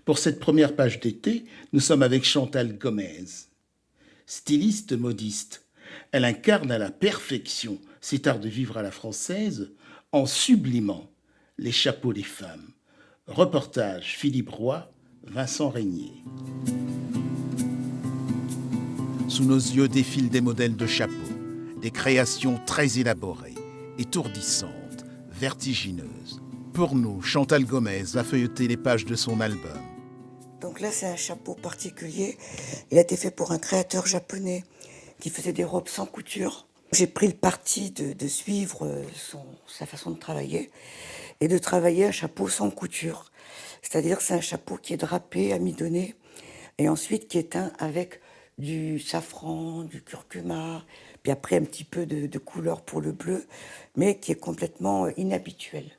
Pour cette première page d'été, nous sommes avec Chantal Gomez. Styliste modiste, elle incarne à la perfection cet art de vivre à la française en sublimant les chapeaux des femmes. Reportage Philippe Roy, Vincent Régnier. Sous nos yeux défilent des modèles de chapeaux, des créations très élaborées, étourdissantes, vertigineuses. Pour nous, Chantal Gomez va feuilleter les pages de son album. Donc là, c'est un chapeau particulier. Il a été fait pour un créateur japonais qui faisait des robes sans couture. J'ai pris le parti de suivre sa façon de travailler et de travailler un chapeau sans couture. C'est-à-dire que c'est un chapeau qui est drapé, amidonné, et ensuite qui est teint avec du safran, du curcuma, puis après un petit peu de couleur pour le bleu, mais qui est complètement inhabituel.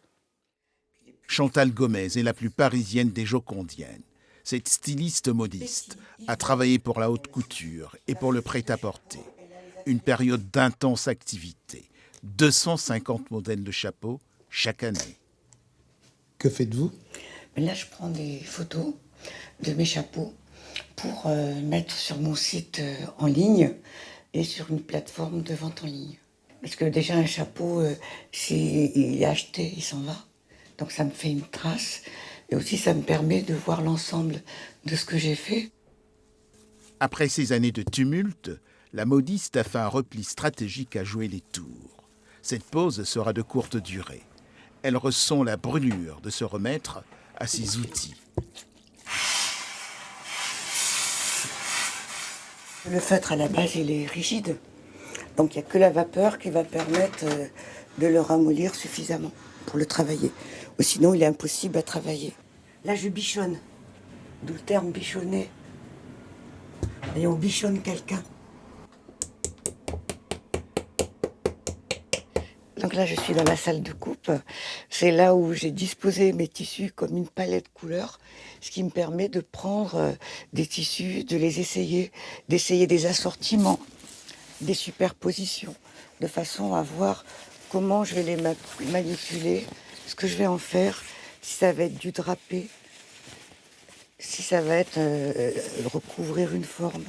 Chantal Gomez est la plus parisienne des jocondiennes. Cette styliste modiste a travaillé pour la haute couture et pour le prêt-à-porter. Une période d'intense activité. 250 modèles de chapeaux chaque année. Que faites-vous ? Là, je prends des photos de mes chapeaux pour mettre sur mon site en ligne et sur une plateforme de vente en ligne. Parce que déjà, un chapeau, s'il est acheté, il s'en va. Donc ça me fait une trace. Et aussi, ça me permet de voir l'ensemble de ce que j'ai fait. Après ces années de tumulte, la modiste a fait un repli stratégique à jouer les tours. Cette pause sera de courte durée. Elle ressent la brûlure de se remettre à ses outils. Le feutre, à la base, il est rigide. Donc il n'y a que la vapeur qui va permettre de le ramollir suffisamment pour le travailler. Ou sinon, il est impossible à travailler. Là, je bichonne. D'où le terme bichonner. Et on bichonne quelqu'un. Donc là, je suis dans la salle de coupe. C'est là où j'ai disposé mes tissus comme une palette couleurs, ce qui me permet de prendre des tissus, de les essayer, d'essayer des assortiments, des superpositions, de façon à voir comment je vais les manipuler, ce que je vais en faire, si ça va être du drapé, si ça va être recouvrir une forme.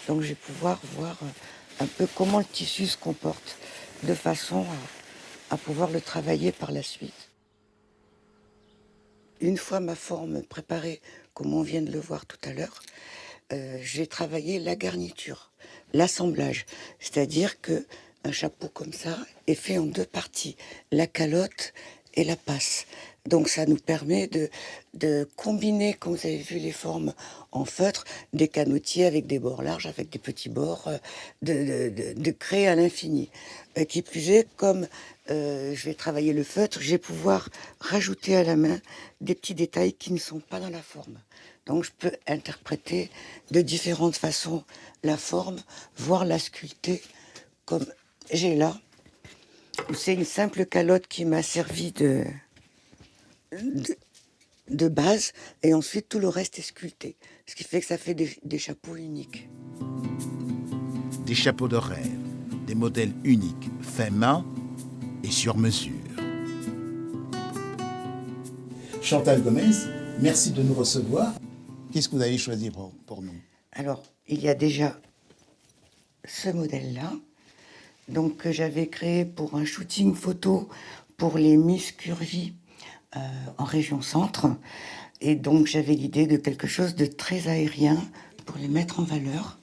Donc je vais pouvoir voir un peu comment le tissu se comporte, de façon à pouvoir le travailler par la suite. Une fois ma forme préparée, comme on vient de le voir tout à l'heure, j'ai travaillé la garniture, l'assemblage. C'est-à-dire qu'un chapeau comme ça est fait en deux parties, la calotte et la passe. Donc ça nous permet de combiner, comme vous avez vu les formes en feutre, des canotiers avec des bords larges, avec des petits bords, de créer à l'infini. Qui plus est, comme je vais travailler le feutre, je vais pouvoir rajouter à la main des petits détails qui ne sont pas dans la forme. Donc je peux interpréter de différentes façons la forme, voire la sculpter comme j'ai là. C'est une simple calotte qui m'a servi de base, et ensuite tout le reste est sculpté. Ce qui fait que ça fait des chapeaux uniques. Des chapeaux de rêve, des modèles uniques, faits main et sur mesure. Chantal Gomez, merci de nous recevoir. Qu'est-ce que vous avez choisi pour nous ? Alors, il y a déjà ce modèle-là, donc que j'avais créé pour un shooting photo pour les Miss Curvy en région centre. Et donc j'avais l'idée de quelque chose de très aérien pour les mettre en valeur,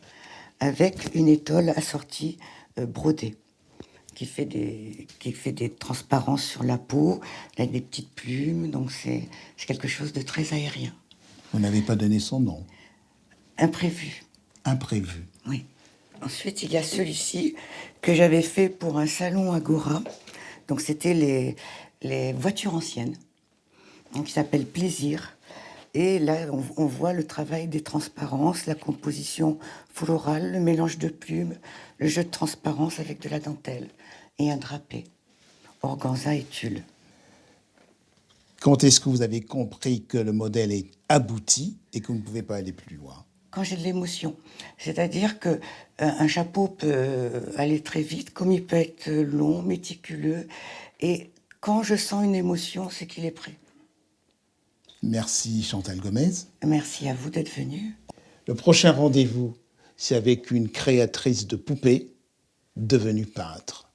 avec une étole assortie brodée, qui fait des transparences sur la peau, avec des petites plumes. Donc c'est quelque chose de très aérien. Vous n'avez pas donné son nom. Imprévu. Imprévu. Oui. Ensuite, il y a celui-ci que j'avais fait pour un salon Agora. Donc c'était les voitures anciennes, donc, qui s'appelle Plaisir. Et là, on voit le travail des transparences, la composition florale, le mélange de plumes, le jeu de transparence avec de la dentelle et un drapé, organza et tulle. Quand est-ce que vous avez compris que le modèle est abouti et que vous ne pouvez pas aller plus loin ? Quand j'ai de l'émotion. C'est-à-dire que un chapeau peut aller très vite, comme il peut être long, méticuleux. Et quand je sens une émotion, c'est qu'il est prêt. Merci Chantal Gomez. Merci à vous d'être venu. Le prochain rendez-vous, c'est avec une créatrice de poupées devenue peintre.